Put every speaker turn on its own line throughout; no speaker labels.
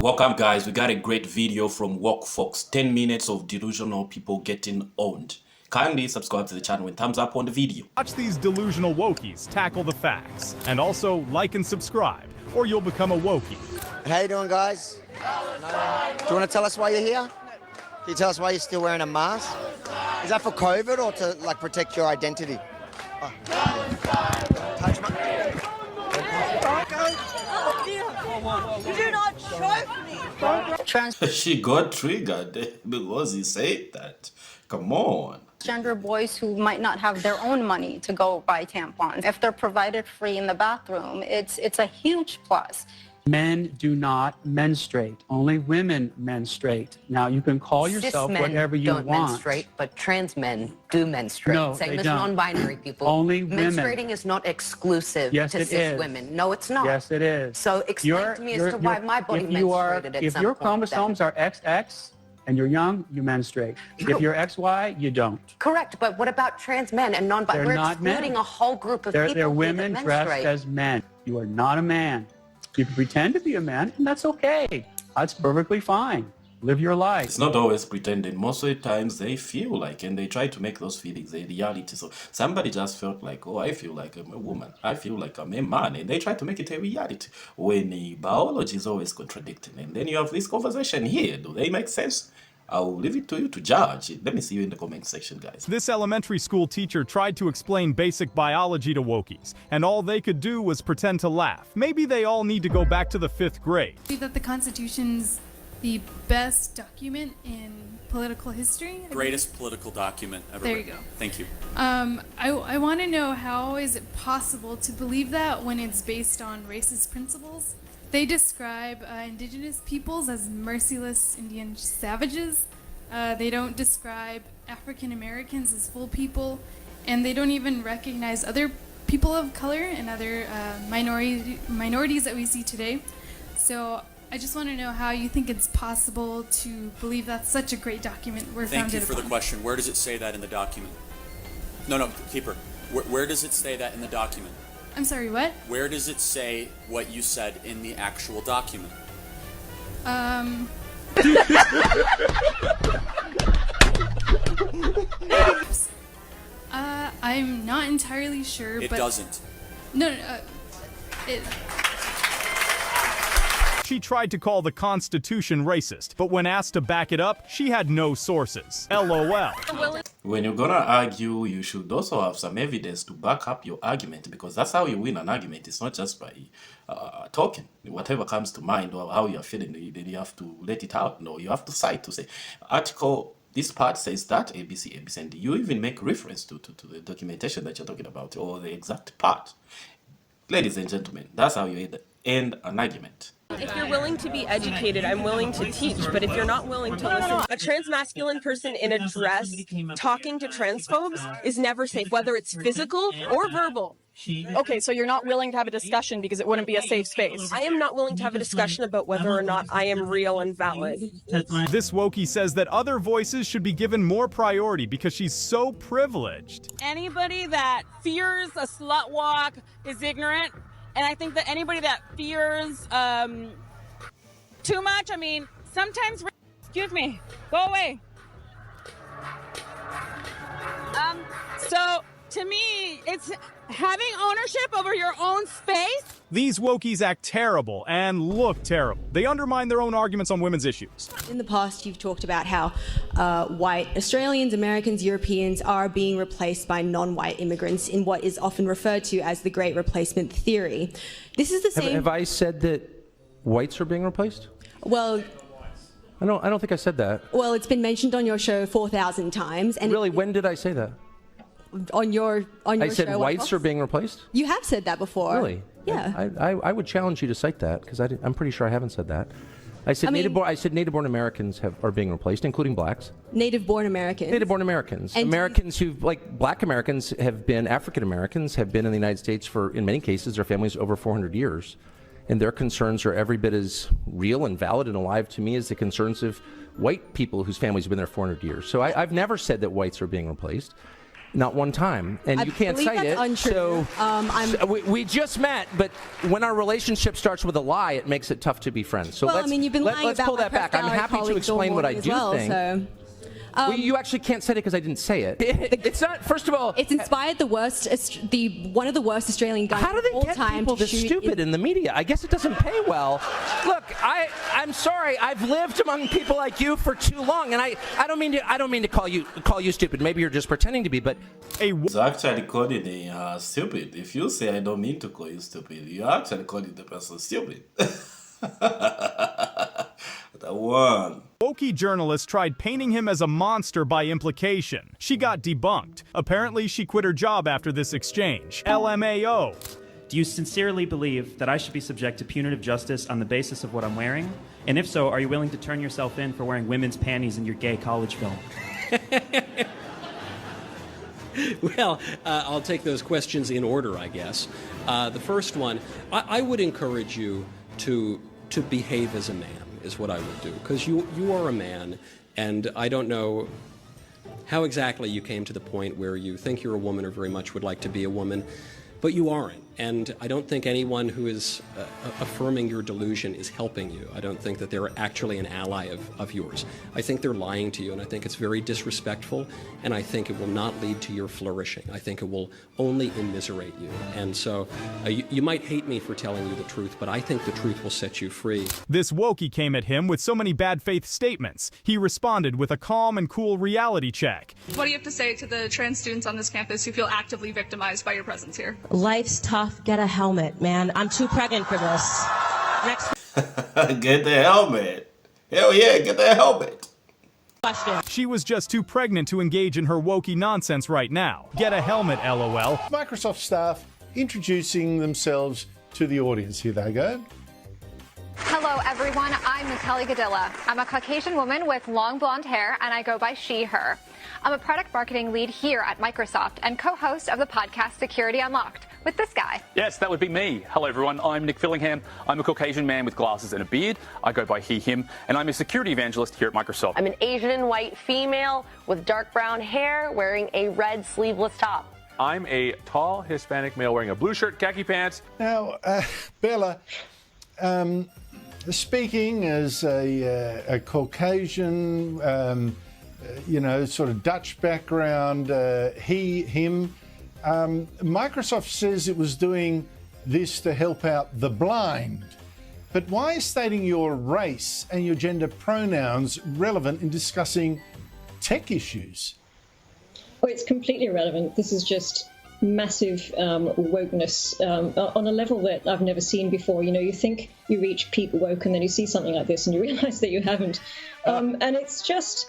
Welcome guys, we got a great video from WalkFox, 10 minutes of delusional people getting owned. Kindly subscribe to the channel and thumbs up on the video.
Watch these delusional wokies tackle the facts. And also like and subscribe, or you'll become a wokie.
How you doing, guys? Do you want to tell us why you're here? Can you tell us why you're still wearing a mask? Is that for COVID or to like protect your identity? Oh. Touch my...
You do not choke me.
She got triggered because he said that. Come on.
Transgender boys who might not have their own money to go buy tampons, if they're provided free in the bathroom, it's a huge plus.
Men do not menstruate. Only women menstruate. Now, you can call yourself whatever you want.
Cis men don't menstruate, but trans men do menstruate.
No,
Same
they
as
don't.
non-binary people.
Only women.
Menstruating is not exclusive
Yes,
to
it
cis
is.
women. No, it's not.
Yes, it is.
So explain to me as to why my body
if you
menstruated at
if
some
your
point
chromosomes are XX and you're young, you menstruate. If you're XY, you don't.
Correct, but what about trans men and non-binary?
They're
We're
not
excluding
men.
a whole group of
They're
people
women
that
dressed
menstruate.
as men. You are not a man. You can pretend to be a man, and that's okay. That's perfectly fine. Live your life.
It's not always pretending. Most of the times they feel like, and they try to make those feelings a reality. So somebody just felt like, oh, I feel like I'm a woman. I feel like I'm a man. And they try to make it a reality when the biology is always contradicting. And then you have this conversation here. Do they make sense? I'll leave it to you to judge. Let me see you in the comment section, guys.
This elementary school teacher tried to explain basic biology to wokies, and all they could do was pretend to laugh. Maybe they all need to go back to the 5th grade.
I believe that the Constitution's the best document in political history.
Greatest political document ever
There you
written.
go.
Thank you.
I want to know, how is it possible to believe that when it's based on racist principles? They describe indigenous peoples as merciless Indian savages. They don't describe African Americans as full people, and they don't even recognize other people of color and other minorities that we see today. So I just want to know how you think it's possible to believe that's such a great document we're
Thank
founded
you for the
upon.
question. Where does it say that in the document? No, keep her. Where does it say that in the document?
I'm sorry, what?
Where does it say what you said in the actual document?
I'm not entirely sure,
It
but...
doesn't.
No, it...
She tried to call the Constitution racist, but when asked to back it up, she had no sources. LOL.
When you're gonna argue, you should also have some evidence to back up your argument, because that's how you win an argument. It's not just by talking. Whatever comes to mind or how you're feeling, you have to let it out. No, you have to cite to say, article, this part says that, ABC, ABC, and you even make reference to the documentation that you're talking about, or the exact part. Ladies and gentlemen, that's how you end an argument.
If you're willing to be educated, I'm willing to teach, but if you're not willing to listen, a transmasculine person in a dress talking to transphobes is never safe, whether it's physical or verbal.
Okay, so you're not willing to have a discussion because it wouldn't be a safe space.
I am not willing to have a discussion about whether or not I am real and valid.
This wokie says that other voices should be given more priority because she's so privileged.
Anybody that fears a slut walk is ignorant, and I think that anybody that fears too much, I mean, sometimes, excuse me, go away. So to me, it's having ownership over your own space.
These wokies act terrible and look terrible. They undermine their own arguments on women's issues.
In the past, you've talked about how white Australians, Americans, Europeans are being replaced by non-white immigrants in what is often referred to as the Great Replacement Theory. This is the same...
Have I said that whites are being replaced?
Well...
I don't think I said that.
Well, it's been mentioned on your show 4,000 times. And
really, when did I say that?
On your show.
I said whites are being replaced?
You have said that before.
Really?
Yeah.
I would challenge you to cite that, because I'm pretty sure I haven't said that. I said native-born Americans are being replaced, including blacks.
Native-born Americans.
Native-born Americans.
And
Americans who, like black Americans, have been African Americans, have been in the United States for, in many cases, their families over 400 years. And their concerns are every bit as real and valid and alive to me as the concerns of white people whose families have been there 400 years. So I've never said that whites are being replaced. Not one time. And you can't
believe
cite
that's
it.
untrue.
So we just met, but when our relationship starts with a lie, it makes it tough to be friends. So
well, I mean, you've been lying
let's
about
pull
my
that back.
press
I'm
gallery
happy to
colleagues all
explain what I
morning as
do
well,
think.
So.
Well, you actually can't say it because I didn't say it. It's not. First of all,
it's inspired the worst, one of the worst Australian guys
how do they
of all
get
time
people
to
this
shoot
stupid in the media? I guess it doesn't pay well. Look, I'm sorry. I've lived among people like you for too long, and I don't mean to call you stupid. Maybe you're just pretending to be, but
it's actually calling me stupid. If you say I don't mean to call you stupid, you're actually calling the person stupid. The one.
Woke journalist tried painting him as a monster by implication. She got debunked. Apparently, she quit her job after this exchange. LMAO.
Do you sincerely believe that I should be subject to punitive justice on the basis of what I'm wearing? And if so, are you willing to turn yourself in for wearing women's panties in your gay college film?
Well, I'll take those questions in order, I guess. The first one, I would encourage you to behave as a man, is what I would do, because you are a man, and I don't know how exactly you came to the point where you think you're a woman or very much would like to be a woman, but you aren't. And I don't think anyone who is affirming your delusion is helping you. I don't think that they're actually an ally of yours. I think they're lying to you, and I think it's very disrespectful, and I think it will not lead to your flourishing. I think it will only immiserate you. And so you might hate me for telling you the truth, but I think the truth will set you free.
This wokey came at him with so many bad faith statements. He responded with a calm and cool reality check.
What do you have to say to the trans students on this campus who feel actively victimized by your presence here?
Life's tough. Get a helmet, man. I'm too pregnant for this. Next.
Get the helmet. Hell yeah, get the helmet.
Question.
She was just too pregnant to engage in her wokey nonsense right now. Get a helmet, LOL.
Microsoft staff introducing themselves to the audience. Here they go.
Hello, everyone. I'm Natalie Gadilla. I'm a Caucasian woman with long blonde hair, and I go by she, her. I'm a product marketing lead here at Microsoft and co-host of the podcast Security Unlocked with this guy.
Yes, that would be me. Hello, everyone. I'm Nick Fillingham. I'm a Caucasian man with glasses and a beard. I go by he, him, and I'm a security evangelist here at Microsoft.
I'm an Asian and white female with dark brown hair wearing a red sleeveless top.
I'm a tall Hispanic male wearing a blue shirt, khaki pants.
Now, Bella, speaking as a Caucasian, sort of Dutch background, he, him, Microsoft says it was doing this to help out the blind. But why is stating your race and your gender pronouns relevant in discussing tech issues?
Oh, it's completely irrelevant. This is just massive wokeness on a level that I've never seen before. You know, you think you reach peak woke and then you see something like this and you realize that you haven't. And it's just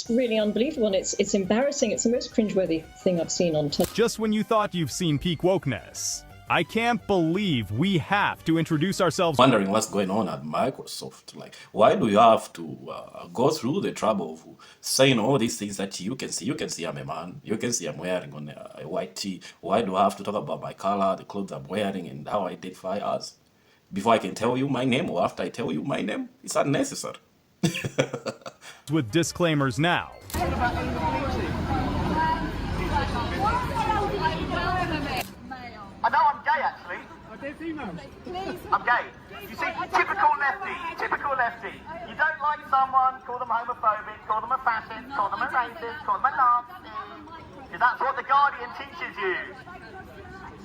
really unbelievable, and it's embarrassing. It's the most cringeworthy thing I've seen on television.
Just when you thought you've seen peak wokeness. I can't believe we have to introduce ourselves.
Wondering what's going on at Microsoft. Like, why do you have to go through the trouble of saying all these things that you can see? You can see I'm a man. You can see I'm wearing on a white tee. Why do I have to talk about my color, the clothes I'm wearing, and how I identify as? Before I can tell you my name or after I tell you my name? It's unnecessary.
With disclaimers now.
I know I'm gay, actually. I'm gay. You see, typical lefty. You don't like someone, call them homophobic, call them a fascist, call them a racist, call them a Nazi. Because that's what The Guardian teaches you.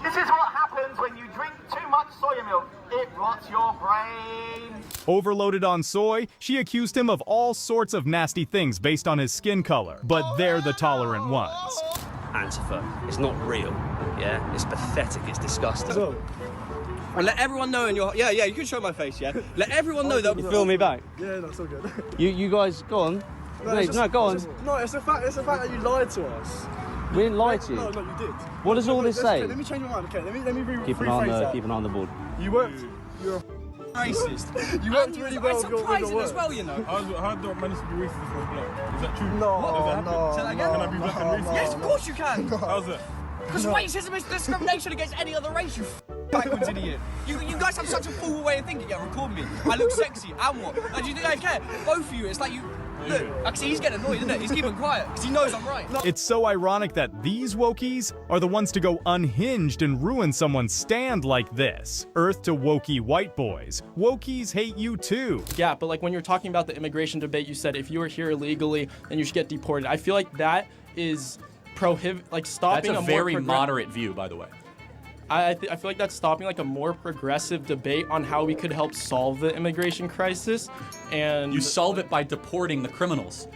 This is what happens when you drink too much soya milk. It rots your brain.
Overloaded on soy, she accused him of all sorts of nasty things based on his skin color, but they're the tolerant ones.
Antifa. It's not real. Yeah, it's pathetic. It's disgusting. Well, let everyone know in your... Yeah, you can show my face, yeah? Let everyone know that...
You feel me back?
Yeah, that's all good.
You guys, go on. No, go on.
No, it's the fact that you lied to us.
We didn't lie to you.
No, you did.
What does all this say?
Okay, let me change my mind. Okay, let me
Keep an eye on the board.
You're a racist. You worked really well with your work.
As well, you know.
How do I manage to be racist if I'm black? Is that true? No,
Say that again?
Can I be black and racist?
Yes, of course you can.
How's that?
Because racism is discrimination against any other race, you backwards idiot. You guys have such a fool way of thinking. Yeah, record me. I look sexy. And what? Do you think I care? Both of you. It's like you Look, actually, he's getting annoyed, isn't it? He's keeping quiet because he knows I'm right.
It's so ironic that these wokies are the ones to go unhinged and ruin someone's stand like this. Earth to wokey white boys. Wokies hate you too.
Yeah, but like when you're talking about the immigration debate, you said if you were here illegally, then you should get deported. I feel like that is stopping
That's a very moderate view, by the way.
I feel like that's stopping like a more progressive debate on how we could help solve the immigration crisis. And
you solve it by deporting the criminals.